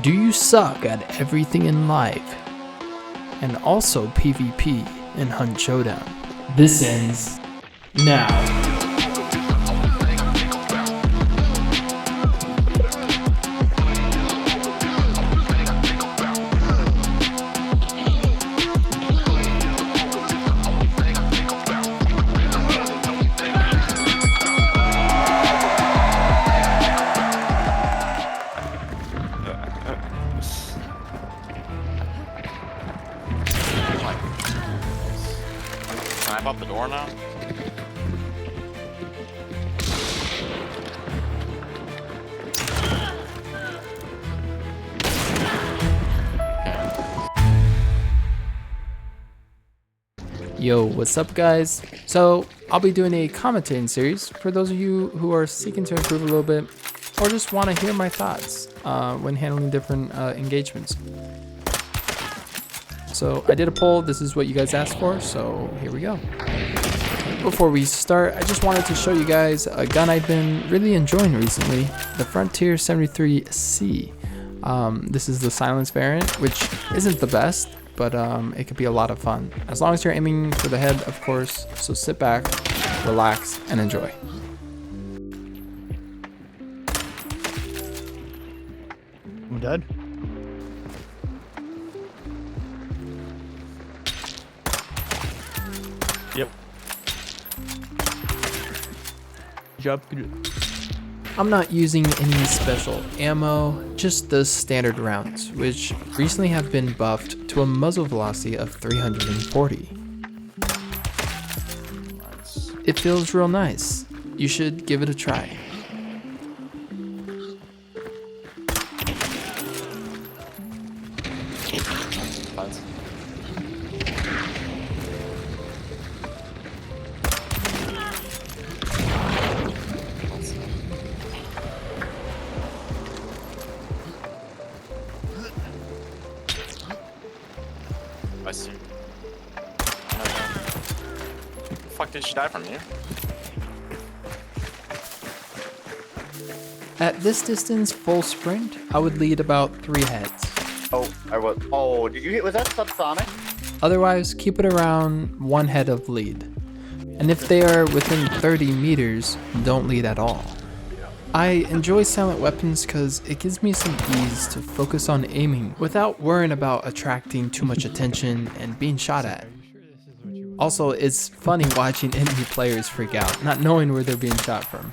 Do you suck at everything in life? And also PvP in Hunt Showdown. This ends now. Can I pop the door now? Yo, what's up guys? So I'll be doing a commentating series for those of you who are seeking to improve a little bit or just want to hear my thoughts when handling different engagements. So I did a poll, this is what you guys asked for, so here we go. Before we start, I just wanted to show you guys a gun I've been really enjoying recently, the Frontier 73C. This is the silence variant, which isn't the best, but it could be a lot of fun. As long as you're aiming for the head, of course, so sit back, relax, and enjoy. I'm dead. Yep. Good job. I'm not using any special ammo, just the standard rounds, which recently have been buffed to a muzzle velocity of 340. It feels real nice. You should give it a try. I see. Fuck, did she die from you? At this distance, full sprint, I would lead about 3 heads. Oh, I was. Oh, did you hit? Was that subsonic? Otherwise, keep it around 1 head of lead. And if they are within 30 meters, don't lead at all. I enjoy silent weapons because it gives me some ease to focus on aiming without worrying about attracting too much attention and being shot at. Also, it's funny watching enemy players freak out, not knowing where they're being shot from.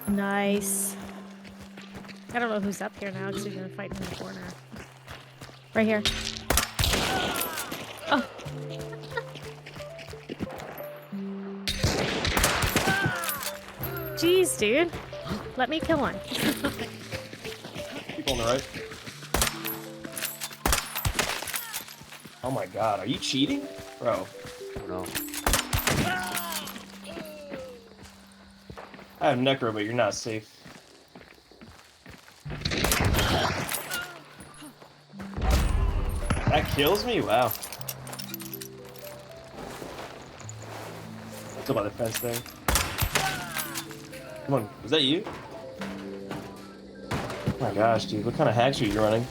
Nice. I don't know who's up here now because we've been fighting in the corner. Right here. Oh. Jeez, dude. Let me kill one. People on the right. Oh my god, are you cheating? Bro. No. I have Necro, but you're not safe. That kills me? Wow. Still by the fence there. Come on, is that you? Oh my gosh, dude, what kind of hacks are you running?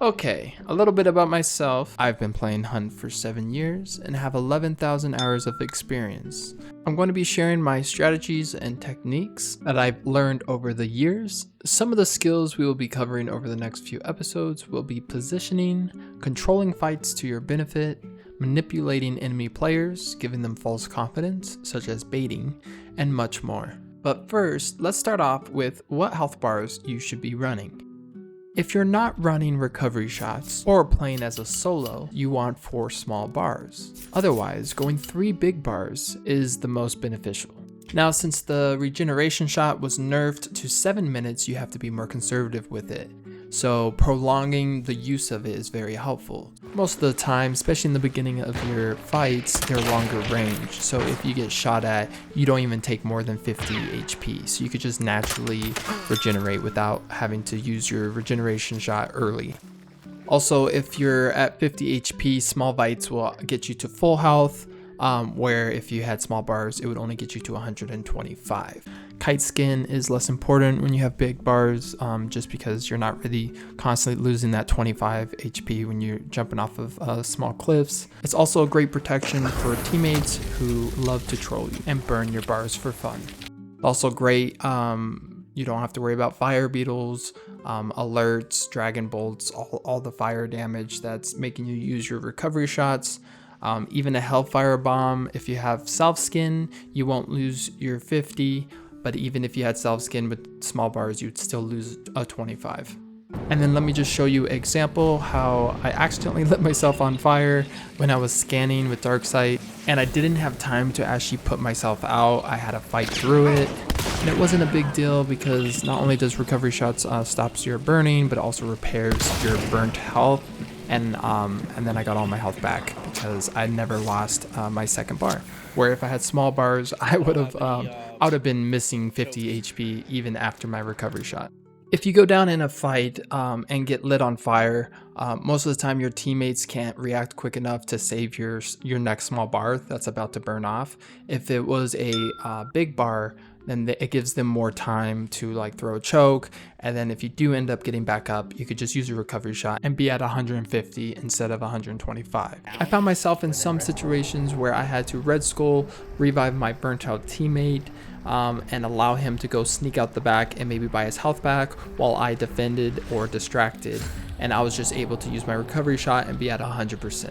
Okay, a little bit about myself. I've been playing Hunt for 7 years and have 11,000 hours of experience. I'm going to be sharing my strategies and techniques that I've learned over the years. Some of the skills we will be covering over the next few episodes will be positioning, controlling fights to your benefit, manipulating enemy players, giving them false confidence, such as baiting, and much more. But first, let's start off with what health bars you should be running. If you're not running recovery shots or playing as a solo, you want 4 small bars. Otherwise, going 3 big bars is the most beneficial. Now, since the regeneration shot was nerfed to 7 minutes, you have to be more conservative with it. So prolonging the use of it is very helpful. Most of the time, especially in the beginning of your fights, they're longer range. So if you get shot at, you don't even take more than 50 HP. So you could just naturally regenerate without having to use your regeneration shot early. Also, if you're at 50 HP, small bites will get you to full health, where if you had small bars, it would only get you to 125. Kite skin is less important when you have big bars, just because you're not really constantly losing that 25 HP when you're jumping off of small cliffs. It's also a great protection for teammates who love to troll you and burn your bars for fun. Also great, you don't have to worry about fire beetles, alerts, dragon bolts, all the fire damage that's making you use your recovery shots. Even a hellfire bomb, if you have self skin, you won't lose your 50. But even if you had self skin with small bars, you'd still lose a 25. And then let me just show you an example how I accidentally lit myself on fire when I was scanning with Darksight, and I didn't have time to actually put myself out. I had to fight through it, and it wasn't a big deal because not only does recovery shots stops your burning, but it also repairs your burnt health. And then I got all my health back because I never lost my second bar. Where if I had small bars, I would have been missing 50 HP even after my recovery shot. If you go down in a fight and get lit on fire, most of the time your teammates can't react quick enough to save your next small bar that's about to burn off. If it was a big bar, then it gives them more time to like throw a choke, and then if you do end up getting back up, you could just use your recovery shot and be at 150 instead of 125. I found myself in some situations where I had to red skull, revive my burnt out teammate, and allow him to go sneak out the back and maybe buy his health back while I defended or distracted, and I was just able to use my recovery shot and be at 100%.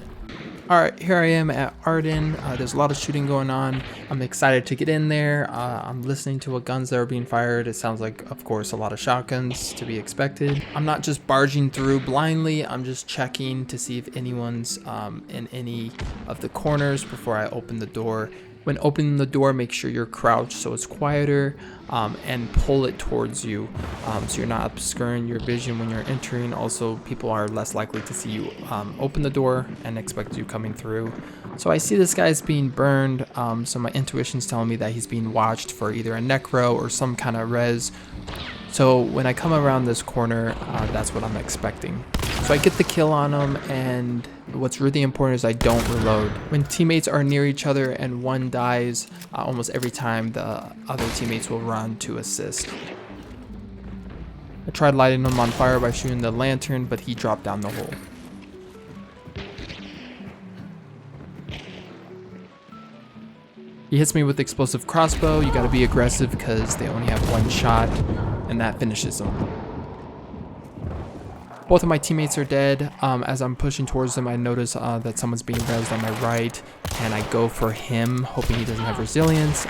Alright, here I am at Arden. There's a lot of shooting going on. I'm excited to get in there. I'm listening to what guns that are being fired. It sounds like, of course, a lot of shotguns to be expected. I'm not just barging through blindly. I'm just checking to see if anyone's in any of the corners before I open the door. When opening the door, make sure you're crouched so it's quieter, and pull it towards you so you're not obscuring your vision when you're entering. Also, people are less likely to see you open the door and expect you coming through. So I see this guy's being burned, so my intuition's telling me that he's being watched for either a necro or some kind of res. So when I come around this corner, that's what I'm expecting. So I get the kill on him, and what's really important is I don't reload. When teammates are near each other and one dies, almost every time the other teammates will run to assist. I tried lighting him on fire by shooting the lantern, but he dropped down the hole. He hits me with explosive crossbow. You gotta be aggressive because they only have one shot, and that finishes him. Both of my teammates are dead. As I'm pushing towards them, I notice that someone's being rezzed on my right, and I go for him, hoping he doesn't have resilience,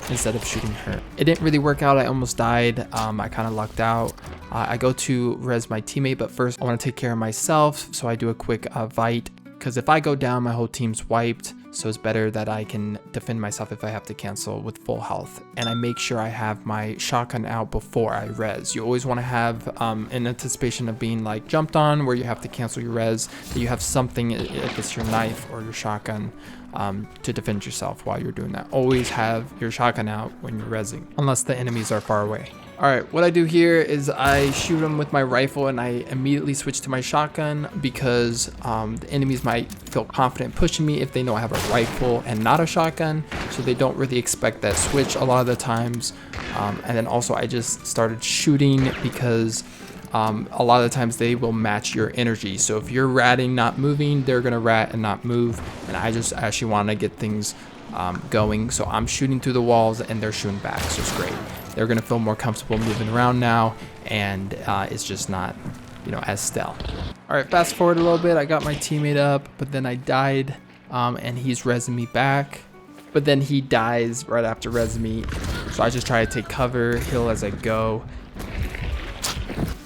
instead of shooting her. It didn't really work out. I almost died. I kind of lucked out. I go to res my teammate, but first I want to take care of myself, so I do a quick fight, because if I go down, my whole team's wiped. So it's better that I can defend myself if I have to cancel with full health. And I make sure I have my shotgun out before I res. You always want to have, in anticipation of being like jumped on, where you have to cancel your res, that you have something, if it's your knife or your shotgun, to defend yourself while you're doing that. Always have your shotgun out when you're resing, unless the enemies are far away. Alright, what I do here is I shoot them with my rifle, and I immediately switch to my shotgun because the enemies might feel confident pushing me if they know I have a rifle and not a shotgun, so they don't really expect that switch a lot of the times. And then also I just started shooting because a lot of the times they will match your energy. So if you're ratting not moving, they're gonna rat and not move, and I just actually want to get things going, so I'm shooting through the walls and they're shooting back, so it's great. They're gonna feel more comfortable moving around now, and it's just not, as stealth. All right, fast forward a little bit. I got my teammate up, but then I died, and he's rezzing me back, but then he dies right after rezzing me. So I just try to take cover, heal as I go.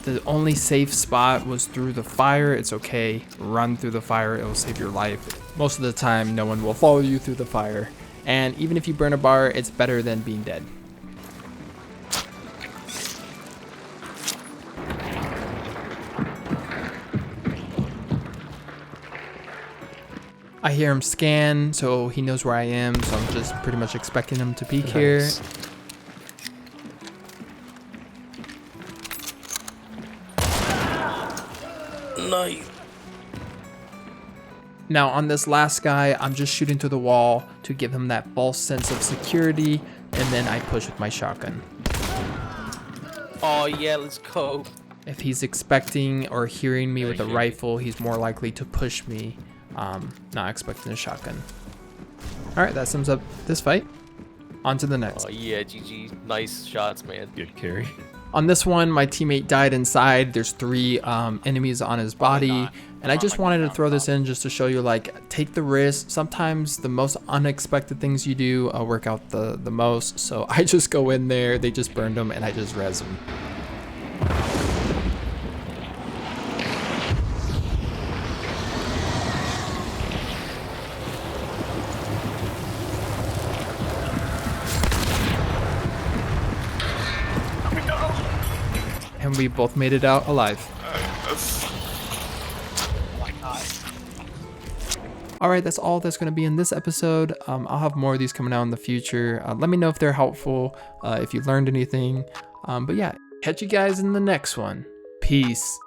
The only safe spot was through the fire. It's okay. Run through the fire. It will save your life. Most of the time, no one will follow you through the fire. And even if you burn a bar, it's better than being dead. I hear him scan, so he knows where I am. So I'm just pretty much expecting him to peek here. Nice. Now on this last guy, I'm just shooting through the wall to give him that false sense of security, and then I push with my shotgun. Oh yeah, let's go. If he's expecting or hearing me with a rifle, he's more likely to push me, not expecting a shotgun. All right, that sums up this fight. On to the next. Oh yeah, GG. Nice shots, man. Good carry. On this one, my teammate died inside. There's 3 enemies on his body. And I just wanted to throw this in just to show you, like, take the risk. Sometimes the most unexpected things you do work out the most. So I just go in there, they just burned them, and I just res them. And we both made it out alive. Alright, that's all that's going to be in this episode. I'll have more of these coming out in the future. Let me know if they're helpful, if you learned anything. But yeah, catch you guys in the next one. Peace.